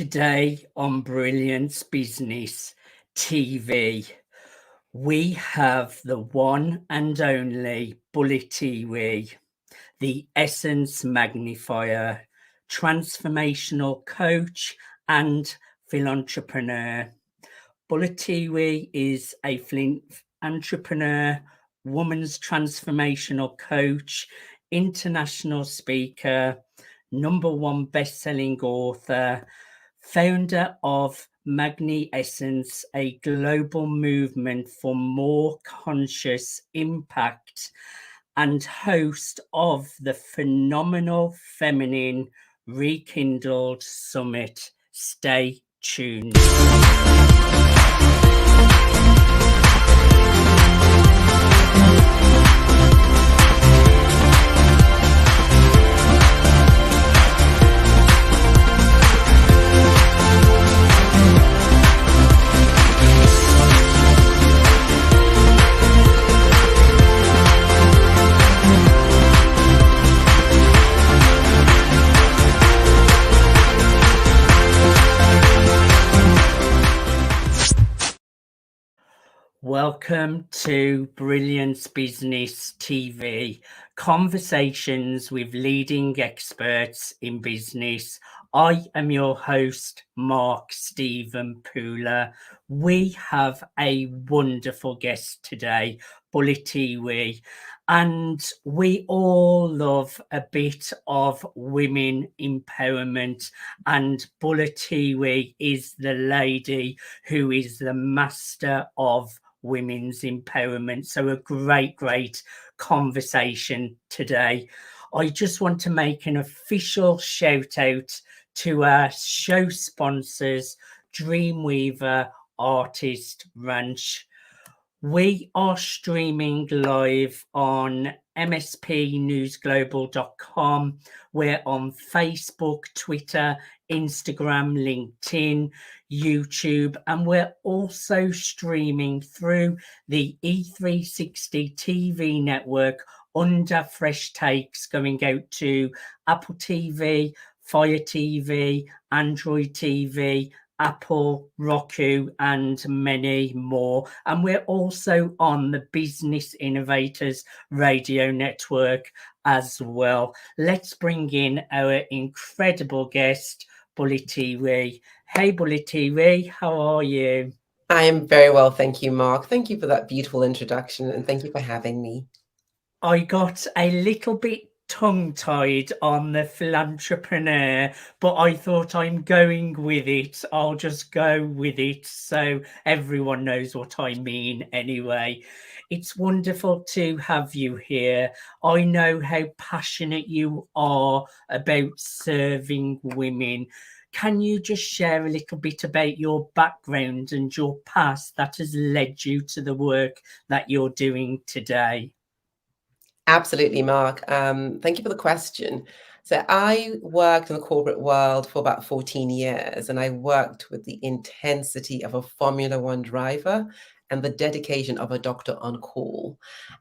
Today on Brilliance Business TV, we have the one and only Bolutiwi, the Essence Magnifier, Transformational Coach and Philantropreneur. Bolutiwi is a Philantropreneur, woman's transformational coach, international speaker, #1 best-selling author, founder of Magniessence, a global movement for more conscious impact, and host of the Phenomenal Feminine Rekindled Summit. Stay tuned. Welcome to Brilliance Business TV, conversations with leading experts in business. I am your host, Mark Stephen Pooler. We have a wonderful guest today, Bolutiwi, and we all love a bit of women empowerment, and Bolutiwi is the lady who is the master of women's empowerment. So a great conversation today. I just want to make an official shout out to our show sponsors, Dreamweaver Artist Ranch. We are streaming live on mspnewsglobal.com. We're on Facebook, Twitter, Instagram, LinkedIn, YouTube, and we're also streaming through the E360 TV network under Fresh Takes, going out to Apple TV, Fire TV, Android TV, Apple, Roku, and many more. And we're also on the Business Innovators Radio Network as well. Let's bring in our incredible guest, Bolutiwi. Hey, Bolutiwi, how are you? I am very well, thank you, Mark. Thank you for that beautiful introduction, and thank you for having me. I got a little bit tongue-tied on the Philantropreneur, but I thought I'm going with it. I'll just go with it so everyone knows what I mean anyway. It's wonderful to have you here. I know how passionate you are about serving women. Can you just share a little bit about your background and your past that has led you to the work that you're doing today? Absolutely, Mark. Thank you for the question. So I worked in the corporate world for about 14 years, and I worked with the intensity of a Formula One driver and the dedication of a doctor on call.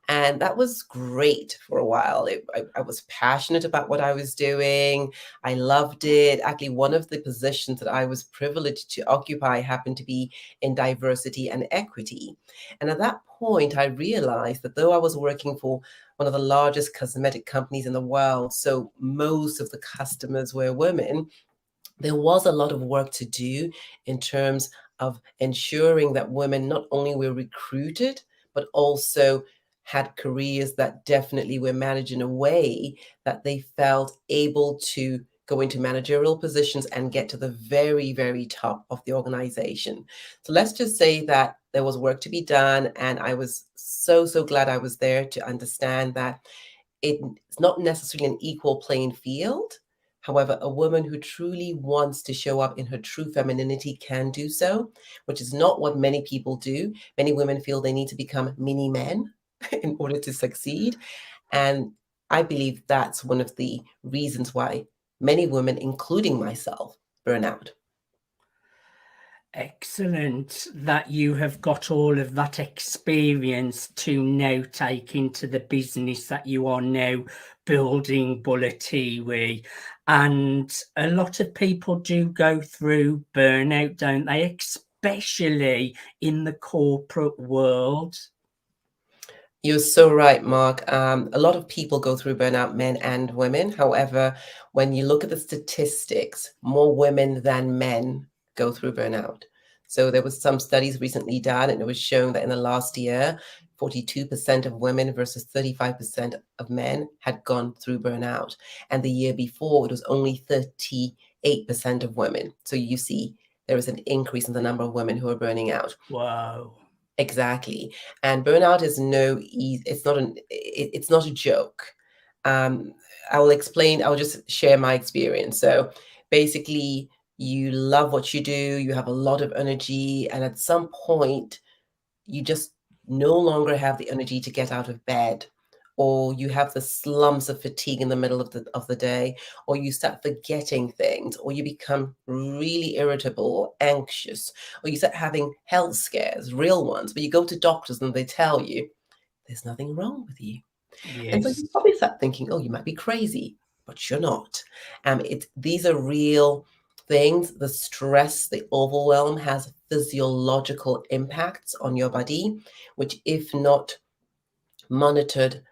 And that was great for a while. I was passionate about what I was doing. I loved it. Actually, one of the positions that I was privileged to occupy happened to be in diversity and equity. And at that point, I realized that though I was working for one of the largest cosmetic companies in the world, so most of the customers were women, there was a lot of work to do in terms of ensuring that women not only were recruited, but also had careers that definitely were managed in a way that they felt able to go into managerial positions and get to the very top of the organization. So let's just say that there was work to be done, and I was so glad I was there to understand that it's not necessarily an equal playing field. However, a woman who truly wants to show up in her true femininity can do so, which is not what many people do. Many women feel they need to become mini men in order to succeed. And I believe that's one of the reasons why many women, including myself, burn out. Excellent that you have got all of that experience to now take into the business that you are now building, Bolutiwi. And a lot of people do go through burnout, don't they? Especially in the corporate world. You're so right, Mark. A lot of people go through burnout, men and women. However, when you look at the statistics, more women than men go through burnout. So there was some studies recently done, and it was shown that in the last year, 42% of women versus 35% of men had gone through burnout. And the year before, it was only 38% of women. So you see, there is an increase in the number of women who are burning out. Wow. Exactly. And burnout is it's not a joke. I will explain, I'll just share my experience. So basically, you love what you do, you have a lot of energy, and at some point, you just no longer have the energy to get out of bed, or you have the slumps of fatigue in the middle of the day, or you start forgetting things, or you become really irritable or anxious, or you start having health scares, real ones, but you go to doctors and they tell you there's nothing wrong with you. And so Yes. you probably start thinking, oh, you might be crazy, but you're not. These are real things. The stress, the overwhelm has physiological impacts on your body, which, if not monitored,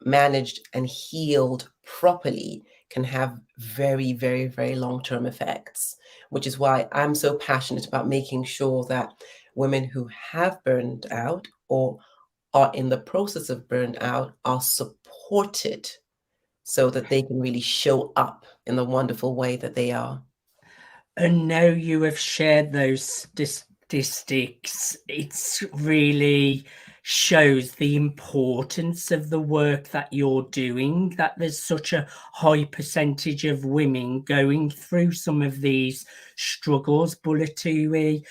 managed, and healed properly, can have very, very, very long-term effects, which is why I'm so passionate about making sure that women who have burned out or are in the process of burnout are supported so that they can really show up in the wonderful way that they are. And now you have shared those statistics, it's really shows the importance of the work that you're doing, that there's such a high percentage of women going through some of these struggles, Bolutiwi.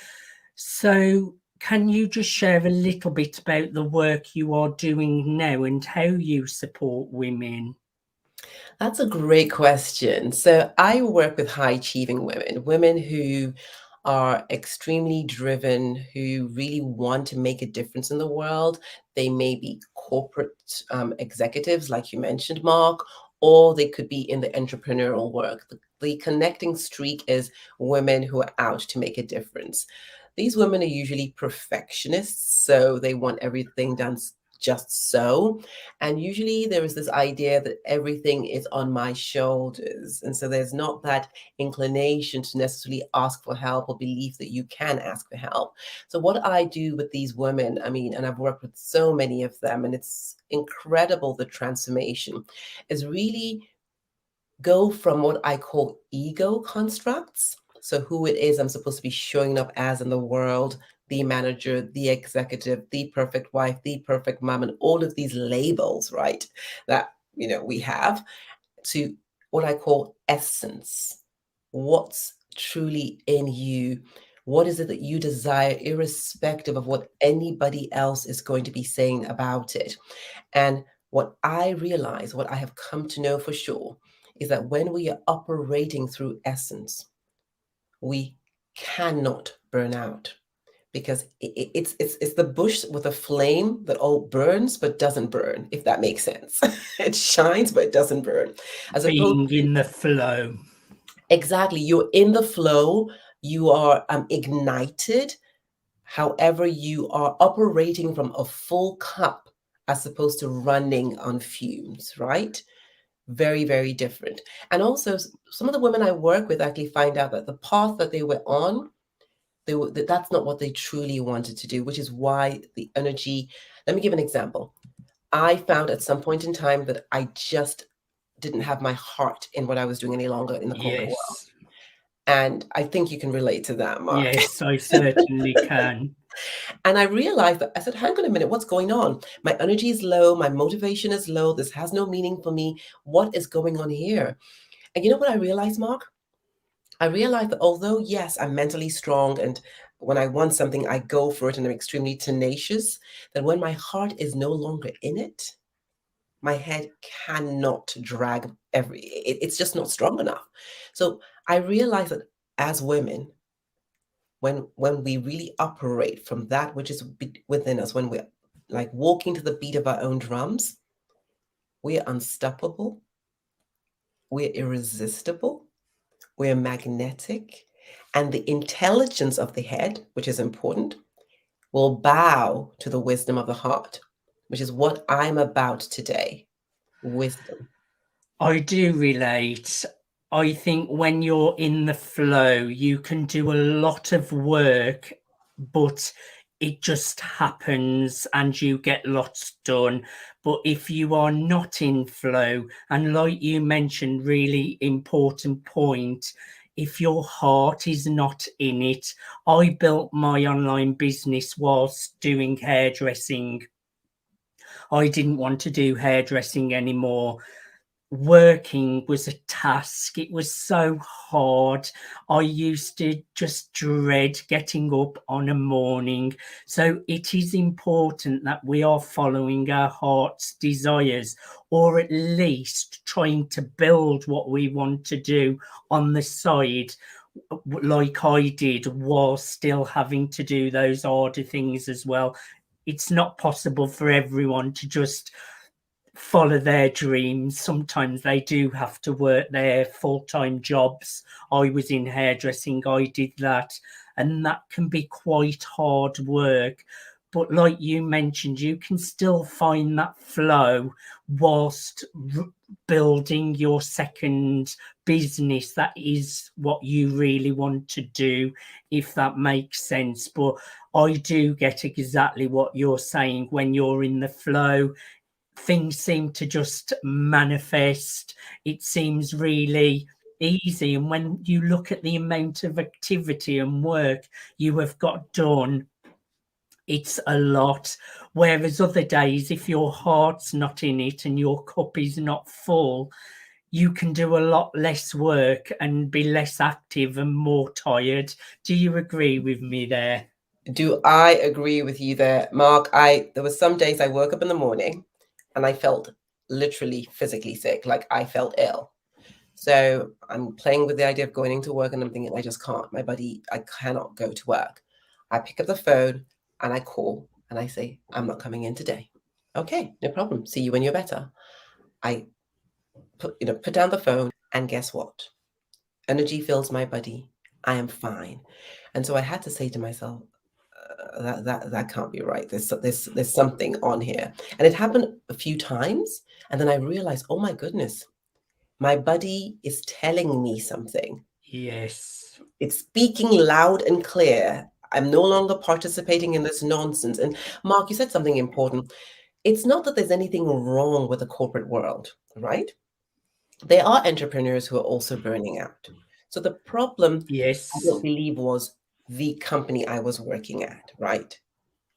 So can you just share a little bit about the work you are doing now and how you support women? That's a great question. So I work with high achieving women, women who are extremely driven, who really want to make a difference in the world. They may be corporate executives, like you mentioned, Mark, or they could be in the entrepreneurial work. The connecting streak is women who are out to make a difference. These women are usually perfectionists, so they want everything done just so. And usually there is this idea that everything is on my shoulders. And so there's not that inclination to necessarily ask for help or believe that you can ask for help. So what I do with these women, I mean, and I've worked with so many of them, and it's incredible, the transformation is really go from what I call ego constructs. So who it is I'm supposed to be showing up as in the world, the manager, the executive, the perfect wife, the perfect mom, and all of these labels, right? That, we have, to what I call essence. What's truly in you? What is it that you desire, irrespective of what anybody else is going to be saying about it? And what I realize, what I have come to know for sure, is that when we are operating through essence, we cannot burn out, because it's the bush with a flame that all burns but doesn't burn, if that makes sense. It shines but it doesn't burn. As opposed, Being in the flow. exactly, you're in the flow, you are ignited. However, you are operating from a full cup as opposed to running on fumes, right? Very, very different. And also, some of the women I work with actually find out that the path that they were on, that's not what they truly wanted to do, which is why the energy. Let me give an example. I found at some point in time that I just didn't have my heart in what I was doing any longer in the corporate world. Yes. And I think you can relate to that, Mark. Yes, I certainly can. And I realized that I said, hang on a minute, what's going on? My energy is low, my motivation is low, this has no meaning for me. What is going on here? And you know what I realized, Mark? I realized that although, yes, I'm mentally strong, and when I want something, I go for it and I'm extremely tenacious, that when my heart is no longer in it, my head cannot drag it's just not strong enough. So I realized that as women, when we really operate from that which is within us, when we're like walking to the beat of our own drums, we're unstoppable, we're irresistible, we're magnetic, and the intelligence of the head, which is important, will bow to the wisdom of the heart, which is what I'm about today. Wisdom. I do relate. I think when you're in the flow, you can do a lot of work, but it just happens and you get lots done. But if you are not in flow, and like you mentioned, really important point, if your heart is not in it. I built my online business whilst doing hairdressing. I didn't want to do hairdressing anymore. Working was a task. It was so hard. I used to just dread getting up on a morning. So it is important that we are following our heart's desires, or at least trying to build what we want to do on the side, like I did, while still having to do those harder things as well. It's not possible for everyone to just follow their dreams. Sometimes they do have to work their full-time jobs. I was in hairdressing, I did that, and that can be quite hard work. But like you mentioned, you can still find that flow whilst building your second business. That is what you really want to do, if that makes sense. But I do get exactly what you're saying. When you're in the flow, things seem to just manifest. It seems really easy. And when you look at the amount of activity and work you have got done, it's a lot. Whereas other days, if your heart's not in it and your cup is not full, you can do a lot less work and be less active and more tired. Do you agree with me there? Do I agree with you there, Mark? There was some days I woke up in the morning and I felt literally physically sick, like I felt ill. So I'm playing with the idea of going into work and I'm thinking, I just can't. My body, I cannot go to work. I pick up the phone and I call and I say, I'm not coming in today. Okay, no problem. See you when you're better. I put down the phone, and guess what? Energy fills my body. I am fine. And so I had to say to myself, that can't be right. There's something on here. And it happened a few times. And then I realized, oh my goodness, my body is telling me something. Yes. It's speaking loud and clear. I'm no longer participating in this nonsense. And Mark, you said something important. It's not that there's anything wrong with the corporate world, right? There are entrepreneurs who are also burning out. So the problem, I Yes. don't believe, was the company I was working at, right?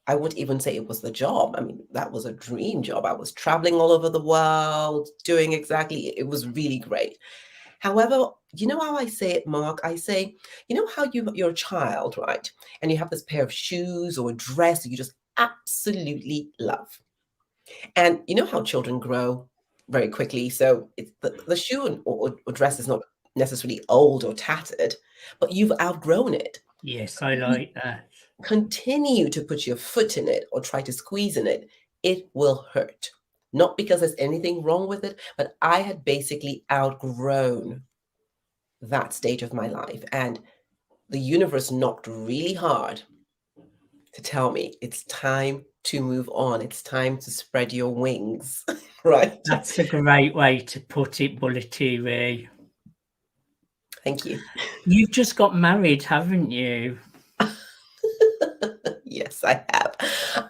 I wouldn't even say it was the job. I mean, that was a dream job. I was traveling all over the world, doing exactly, it was really great. However, you know how I say it, Mark? I say, you know how you're a child, right? And you have this pair of shoes or a dress that you just absolutely love. And you know how children grow very quickly. So it's the shoe or dress is not necessarily old or tattered, but you've outgrown it. Yes, I like that. Continue to put your foot in it or try to squeeze in it, it will hurt. Not because there's anything wrong with it, but I had basically outgrown that stage of my life. And the universe knocked really hard to tell me it's time to move on. It's time to spread your wings, right? That's a great way to put it, Bolutiwi. Thank you. You've just got married, haven't you? Yes, I have.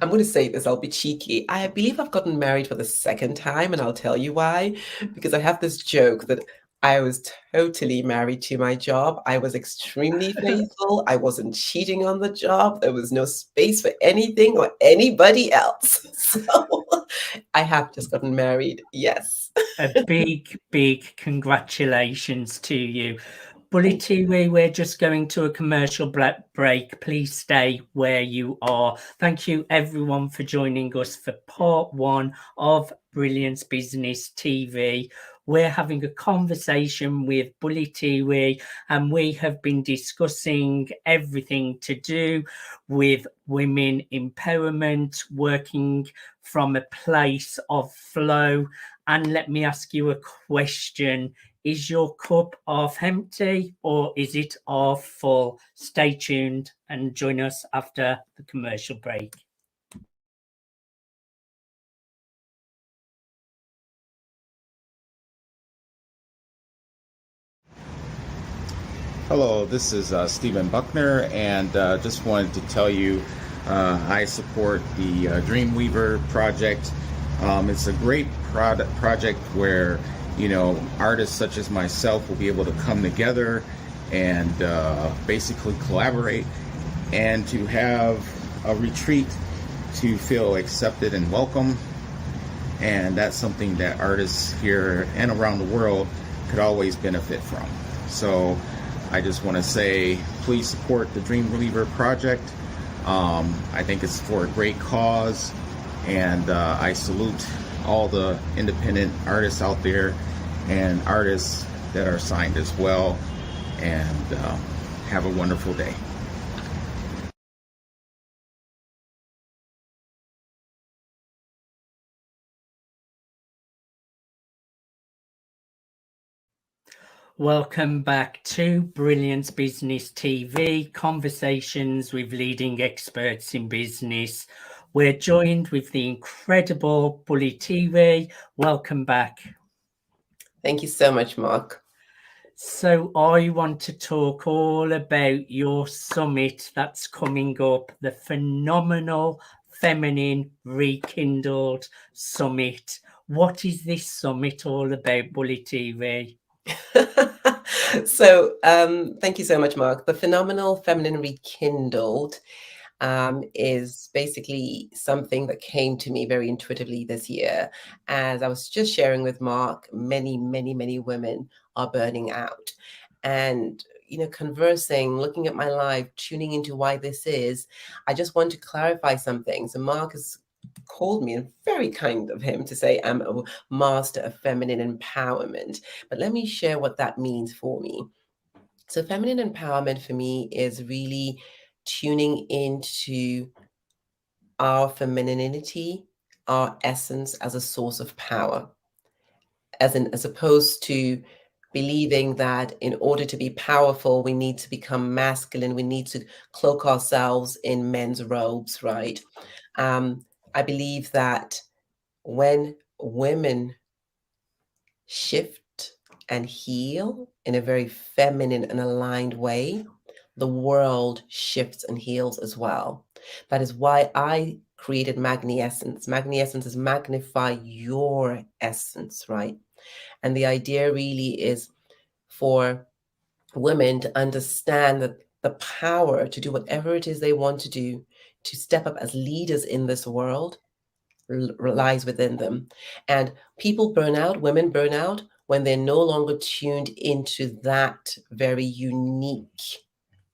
I'm going to say this, I'll be cheeky. I believe I've gotten married for the second time, and I'll tell you why. Because I have this joke that I was totally married to my job. I was extremely faithful. I wasn't cheating on the job. There was no space for anything or anybody else. So I have just gotten married. Yes. A big congratulations to you. Bolutiwi, we're just going to a commercial break. Please stay where you are. Thank you, everyone, for joining us for part one of Brilliance Business TV. We're having a conversation with Bolutiwi, and we have been discussing everything to do with women empowerment, working from a place of flow. And let me ask you a question. Is your cup half empty or is it half full? Stay tuned and join us after the commercial break. Hello, this is Stephen Buckner, and just wanted to tell you I support the Dreamweaver project. It's a great project where, you know, artists such as myself will be able to come together and basically collaborate and to have a retreat to feel accepted and welcome. And that's something that artists here and around the world could always benefit from. So I just want to say, please support the Dreamweaver project. I think it's for a great cause, and I salute all the independent artists out there and artists that are signed as well, and have a wonderful day. Welcome back to Brilliance Business TV, conversations with leading experts in business. We're joined with the incredible Bolutiwi. Welcome back. Thank you so much, Mark. So I want to talk all about your summit that's coming up, the Phenomenal Feminine Rekindled Summit. What is this summit all about, Bolutiwi? So thank you so much, Mark. The Phenomenal Feminine Rekindled is basically something that came to me very intuitively this year. As I was just sharing with Mark, many women are burning out. And, you know, conversing, looking at my life, tuning into why this is, I just want to clarify something. So Mark has called me, and very kind of him to say I'm a master of feminine empowerment. But let me share what that means for me. So feminine empowerment for me is really tuning into our femininity, our essence as a source of power, as opposed to believing that in order to be powerful, we need to become masculine, we need to cloak ourselves in men's robes, right? I believe that when women shift and heal in a very feminine and aligned way, the world shifts and heals as well. That is why I created Magniessence. Magniessence is magnify your essence, right? And the idea really is for women to understand that the power to do whatever it is they want to do, to step up as leaders in this world, lies within them. And people burn out, women burn out, when they're no longer tuned into that very unique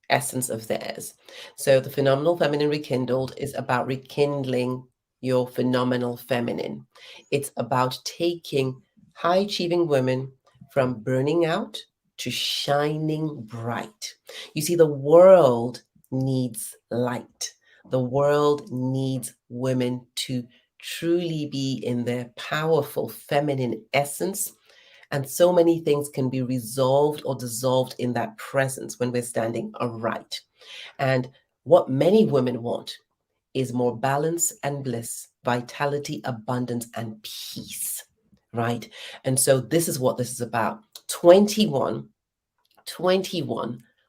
essence of theirs. So the Phenomenal Feminine Rekindled is about rekindling your phenomenal feminine. It's about taking high achieving women from burning out to shining bright. You see, the world needs light. The world needs women to truly be in their powerful feminine essence. And so many things can be resolved or dissolved in that presence when we're standing aright. And what many women want is more balance and bliss, vitality, abundance, and peace, right? And so this is what this is about. 21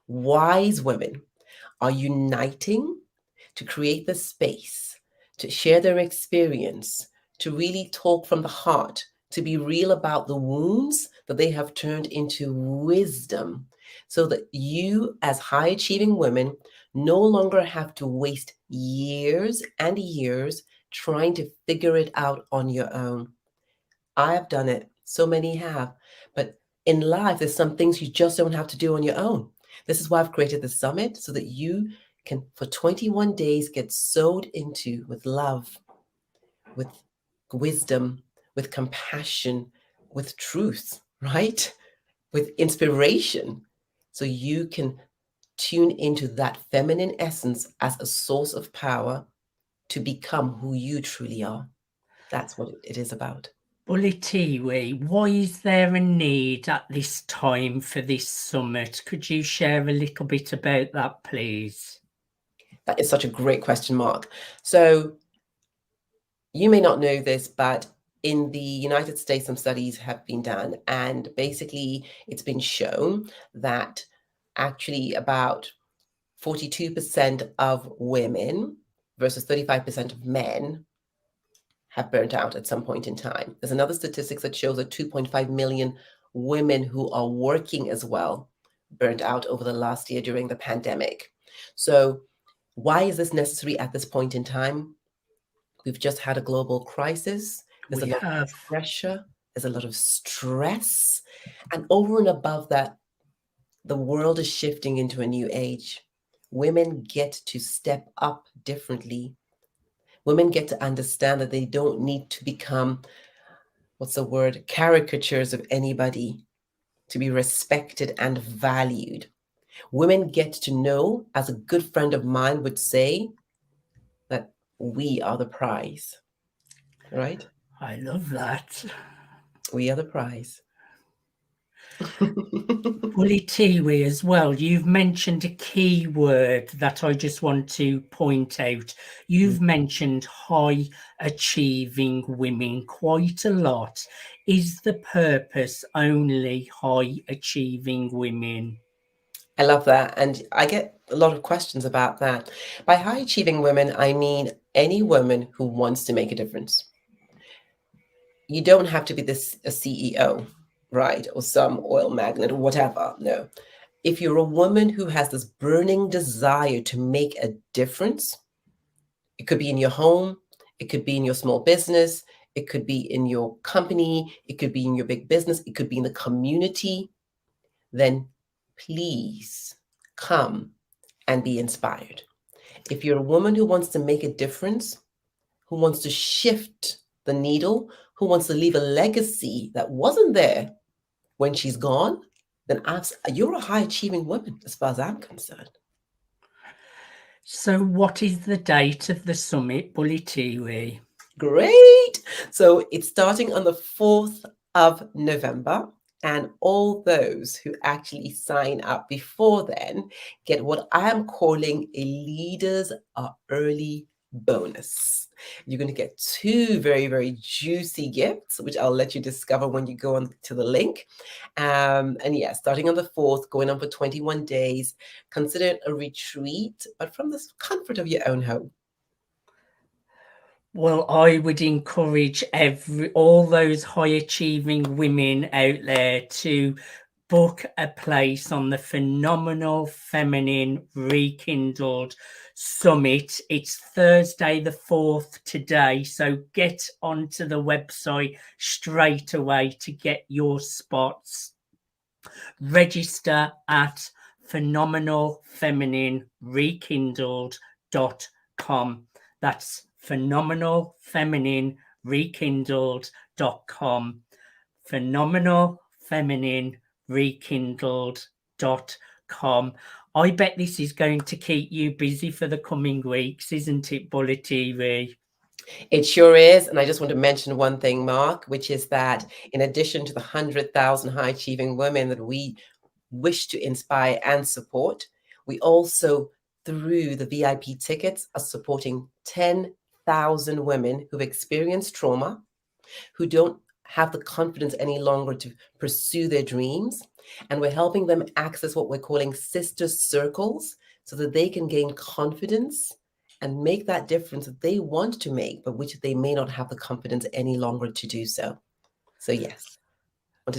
wise women are uniting to create the space, to share their experience, to really talk from the heart, to be real about the wounds that they have turned into wisdom, so that you, as high achieving women, no longer have to waste years and years trying to figure it out on your own. I have done it. So many have. But in life, there's some things you just don't have to do on your own. This is why I've created the summit, so that you can, for 21 days, get sewed into with love, with wisdom, with compassion, with truth, right? With inspiration. So you can tune into that feminine essence as a source of power to become who you truly are. That's what it is about. Bolutiwi, why is there a need at this time for this summit? Could you share a little bit about that, please? That is such a great question, Mark. So you may not know this, but in the United States, some studies have been done, and basically it's been shown that actually about 42% of women versus 35% of men have burnt out at some point in time. There's another statistics that shows that 2.5 million women who are working as well burnt out over the last year during the pandemic. So why is this necessary at this point in time? We've just had a global crisis. There's a lot of pressure. There's a lot of stress. And over and above that, the world is shifting into a new age. Women get to step up differently. Women get to understand that they don't need to become, caricatures of anybody to be respected and valued. Women get to know, as a good friend of mine would say, that we are the prize, right? I love that. We are the prize. Bolutiwi as well, you've mentioned a key word that I just want to point out. You've mentioned high achieving women quite a lot. Is the purpose only high achieving women? I love that. And I get a lot of questions about that. By high achieving women, I mean any woman who wants to make a difference. You don't have to be a CEO, right? Or some oil magnate or whatever. No. If you're a woman who has this burning desire to make a difference, it could be in your home, it could be in your small business, it could be in your company, it could be in your big business, it could be in the community, then please come and be inspired. If you're a woman who wants to make a difference, who wants to shift the needle, who wants to leave a legacy that wasn't there when she's gone, then you're a high achieving woman as far as I'm concerned. So what is the date of the summit, Bolutiwi? Great. So it's starting on the 4th of November. And all those who actually sign up before then get what I am calling a Leaders Are Early bonus. You're going to get 2 very, very juicy gifts, which I'll let you discover when you go on to the link. And yeah, starting on the 4th, going on for 21 days, consider it a retreat, but from the comfort of your own home. Well, I would encourage all those high achieving women out there to book a place on the Phenomenal Feminine Rekindled Summit. It's Thursday the 4th today, so get onto the website straight away to get your spots. Register at phenomenalfemininerekindled.com. That's phenomenalfemininerekindled.com. phenomenalfemininerekindled.com. I bet this is going to keep you busy for the coming weeks, isn't it, Bolutiwi? It sure is. And I just want to mention one thing, Mark, which is that in addition to the 100,000 high achieving women that we wish to inspire and support, we also, through the VIP tickets, are supporting 10,000 women who've experienced trauma, who don't have the confidence any longer to pursue their dreams. And we're helping them access what we're calling sister circles so that they can gain confidence and make that difference that they want to make, but which they may not have the confidence any longer to do so. So yes,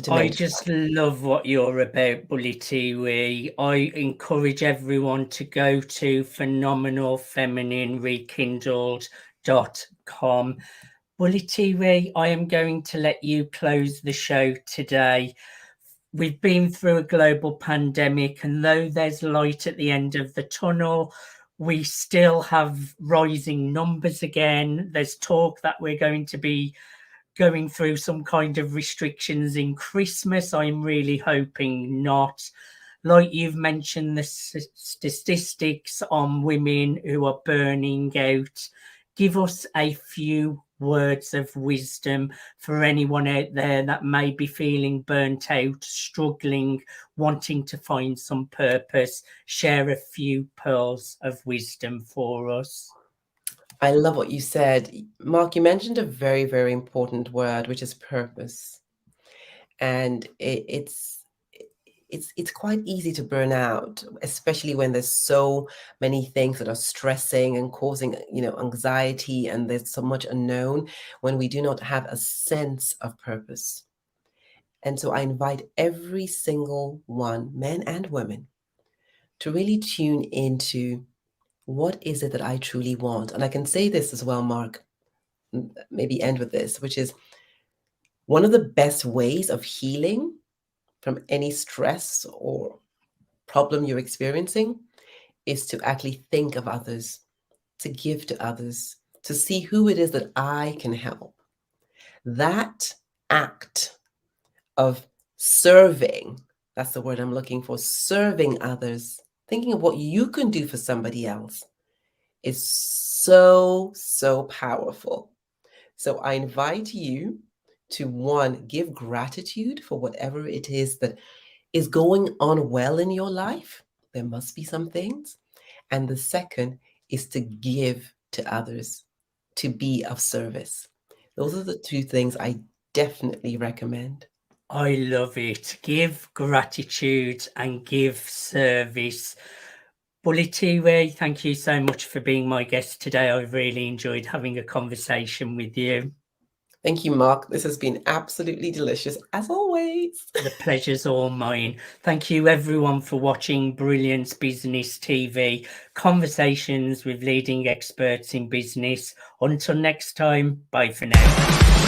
I just love what you're about, Bolutiwi. I encourage everyone to go to phenomenalfemininerekindled.com. Bolutiwi, I am going to let you close the show today. We've been through a global pandemic, and though there's light at the end of the tunnel, we still have rising numbers again. There's talk that we're going to be going through some kind of restrictions in Christmas? I'm really hoping not. Like you've mentioned, the statistics on women who are burning out. Give us a few words of wisdom for anyone out there that may be feeling burnt out, struggling, wanting to find some purpose. Share a few pearls of wisdom for us. I love what you said. Mark, you mentioned a very, very important word, which is purpose. And it's quite easy to burn out, especially when there's so many things that are stressing and causing, anxiety, and there's so much unknown when we do not have a sense of purpose. And so I invite every single one, men and women, to really tune into what is it that I truly want. And I can say this as well, Mark, maybe end with this, which is one of the best ways of healing from any stress or problem you're experiencing is to actually think of others, to give to others, to see who it is that I can help. That act of serving, that's the word I'm looking for, serving others, thinking of what you can do for somebody else is so, so powerful. So I invite you to, one, give gratitude for whatever it is that is going on well in your life. There must be some things. And the second is to give to others, to be of service. Those are the two things I definitely recommend. I love it. Give gratitude and give service. Bolutiwi, thank you so much for being my guest today. I've really enjoyed having a conversation with you. Thank you, Mark. This has been absolutely delicious, as always. The pleasure's all mine. Thank you, everyone, for watching Brilliance Business TV, conversations with leading experts in business. Until next time, bye for now.